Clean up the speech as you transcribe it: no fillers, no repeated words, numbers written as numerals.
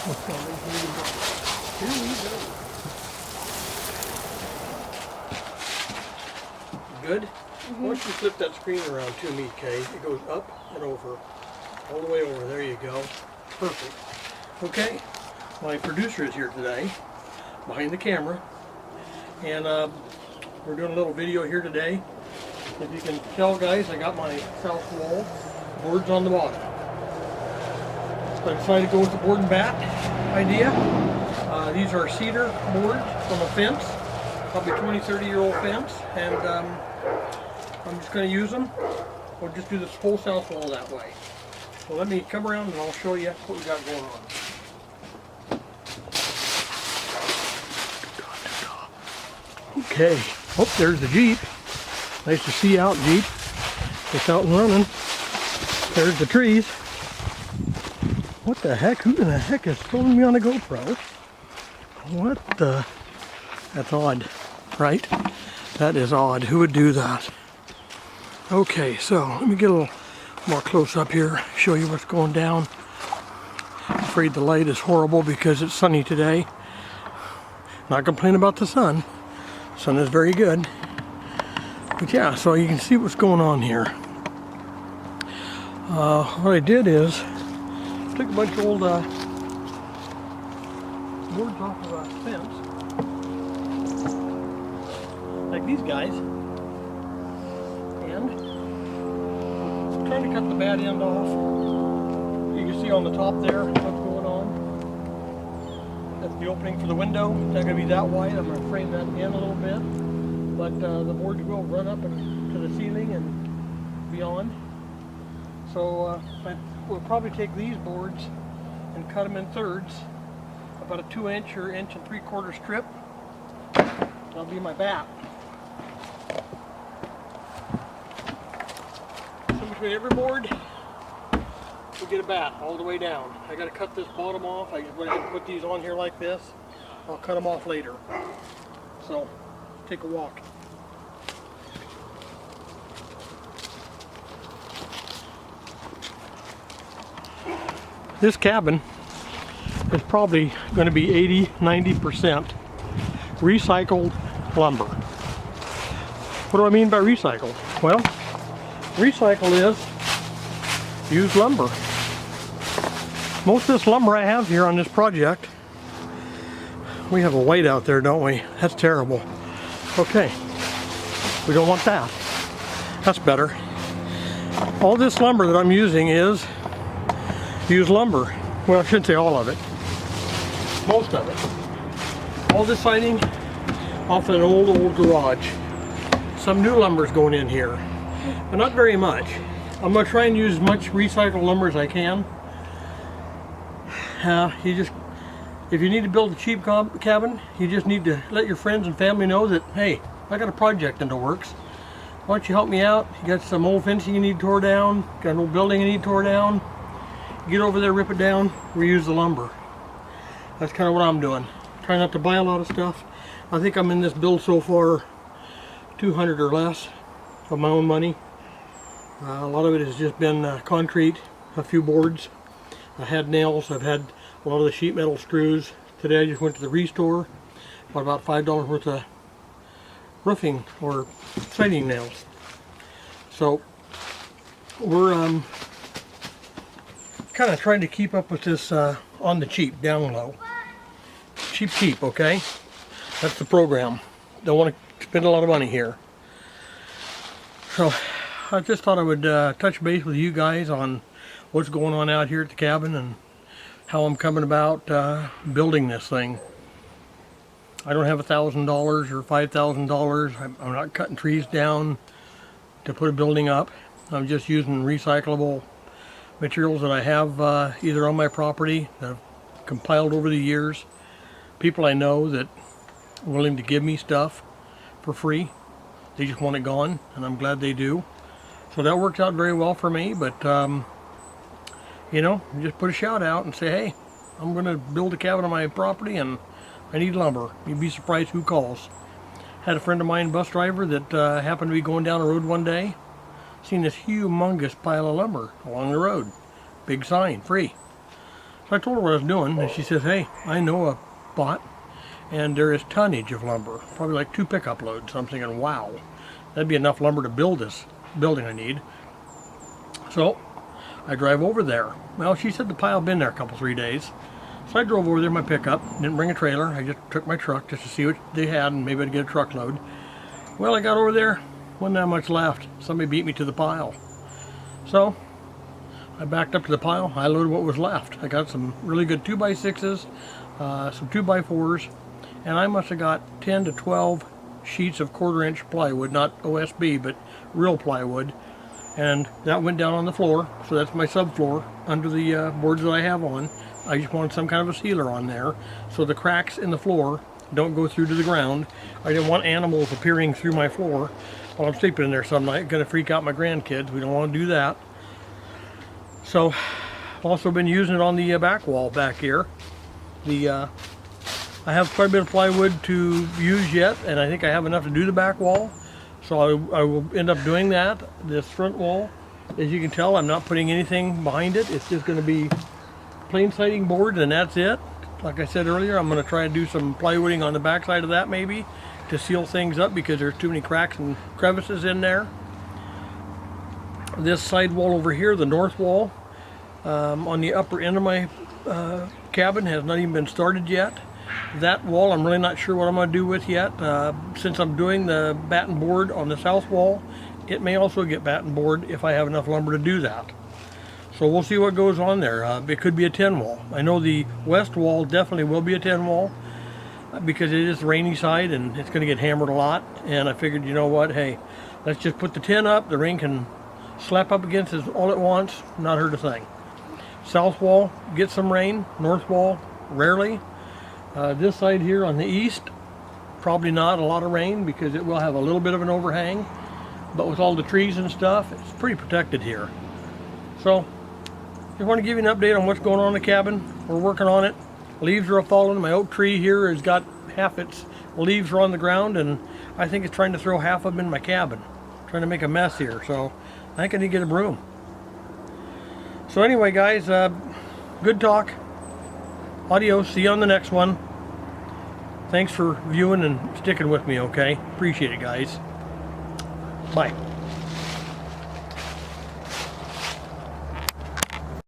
Here we go. Good? Once you flip that screen around to me, Kay, it goes up and over. All the way over. There you go. Perfect. Okay, my producer is here today, behind the camera. And we're doing a little video here today. If you can tell, guys, I got my south wall boards on the bottom. So I decided to go with the board and bat idea. These are cedar boards from a fence, probably 20-30-year-old fence, and I'm just going to use them. We'll just do this whole south wall that way. So let me come around and I'll show you what we got going on. Okay, oh, there's the Jeep. Nice to see out, Jeep. It's out and running. There's the trees. What the heck? Who in the heck is filming me on a GoPro? What the? That's odd, right? That is odd. Who would do that? Okay, so let me get a little more close up here, show you what's going down. I'm afraid the light is horrible because it's sunny today. Not complaining about the sun. Sun is very good. But yeah, so you can see what's going on here. What I did is took a bunch of old boards off of a fence, like these guys, and I'm trying to cut the bad end off. You can see on the top there what's going on. That's the opening for the window. It's not going to be that wide. I'm going to frame that in a little bit, but the boards will run up to the ceiling and beyond. So we'll probably take these boards and cut them in thirds, about a 2-inch or 1 3/4 strip. That'll be my bat. So between every board, we'll get a bat all the way down. I got to cut this bottom off. I just went ahead and put these on here like this. I'll cut them off later. So take a walk. This cabin is probably going to be 80-90% recycled lumber. What do I mean by recycled? Well, recycle is used lumber. Most of this lumber I have here on this project, we have a white out there, don't we? That's terrible. Okay, we don't want that. That's better. All this lumber that I'm using is used lumber. Well, I shouldn't say all of it. Most of it. All this siding off an old garage. Some new lumber is going in here, but not very much. I'm going to try and use as much recycled lumber as I can. If you need to build a cheap cabin, you just need to let your friends and family know that, hey, I got a project in the works. Why don't you help me out? You got some old fencing you need tore down, got an old building you need tore down. Get over there, rip it down, reuse the lumber. That's kind of what I'm doing. Try not to buy a lot of stuff. I think I'm in this build so far 200 or less of my own money. A lot of it has just been concrete, a few boards. I had nails, I've had a lot of the sheet metal screws. Today I just went to the Restore, bought about $5 worth of roofing or siding nails. So we're kind of trying to keep up with this on the cheap, down low. Cheap, okay? That's the program. Don't want to spend a lot of money here. So I just thought I would touch base with you guys on what's going on out here at the cabin and how I'm coming about building this thing. I don't have $1,000 or $5,000. I'm not cutting trees down to put a building up. I'm just using recyclable materials that I have either on my property that I've compiled over the years. People I know that are willing to give me stuff for free. They just want it gone, and I'm glad they do. So that worked out very well for me, but you know, just put a shout out and say, hey, I'm going to build a cabin on my property and I need lumber. You'd be surprised who calls. Had a friend of mine, bus driver, that happened to be going down the road one day, seen this humongous pile of lumber along the road. Big sign, free. So I told her what I was doing, and she says, hey, I know a spot, and there is tonnage of lumber, probably like 2 pickup loads. So I'm thinking, wow, that'd be enough lumber to build this building I need. So I drive over there. Well, she said the pile had been there a couple, 3 days. So I drove over there in my pickup, didn't bring a trailer. I just took my truck just to see what they had, and maybe I'd get a truckload. Well, I got over there, wasn't that much left. Somebody beat me to the pile. So I backed up to the pile, I loaded what was left. I got some really good 2x6s, some 2x4s, and I must have got 10 to 12 sheets of 1/4 inch plywood, not OSB, but real plywood. And that went down on the floor, so that's my subfloor under the boards that I have on. I just wanted some kind of a sealer on there so the cracks in the floor don't go through to the ground. I didn't want animals appearing through my floor while I'm sleeping in there some night. Going to freak out my grandkids. We don't want to do that. So I've also been using it on the back wall back here. I have quite a bit of plywood to use yet, and I think I have enough to do the back wall. So I will end up doing that. This front wall, as you can tell, I'm not putting anything behind it. It's just going to be plain siding boards, and that's it. Like I said earlier, I'm going to try and do some plywooding on the back side of that maybe to seal things up because there's too many cracks and crevices in there. This side wall over here, the north wall, on the upper end of my cabin has not even been started yet. That wall I'm really not sure what I'm going to do with yet. Since I'm doing the batten board on the south wall, it may also get batten board if I have enough lumber to do that. So we'll see what goes on there. It could be a 10 wall. I know the west wall definitely will be a 10 wall because it is the rainy side and it's going to get hammered a lot. And I figured, you know what, hey, let's just put the 10 up. The rain can slap up against it all at once, not hurt a thing. South wall gets some rain, north wall rarely. This side here on the east, probably not a lot of rain because it will have a little bit of an overhang. But with all the trees and stuff, it's pretty protected here. So just want to give you an update on what's going on in the cabin. We're working on it. Leaves are falling. My oak tree here has got half its leaves are on the ground, and I think it's trying to throw half of them in my cabin. Trying to make a mess here, so I think I need to get a broom. So anyway, guys, good talk. Adios. See you on the next one. Thanks for viewing and sticking with me, okay? Appreciate it, guys. Bye.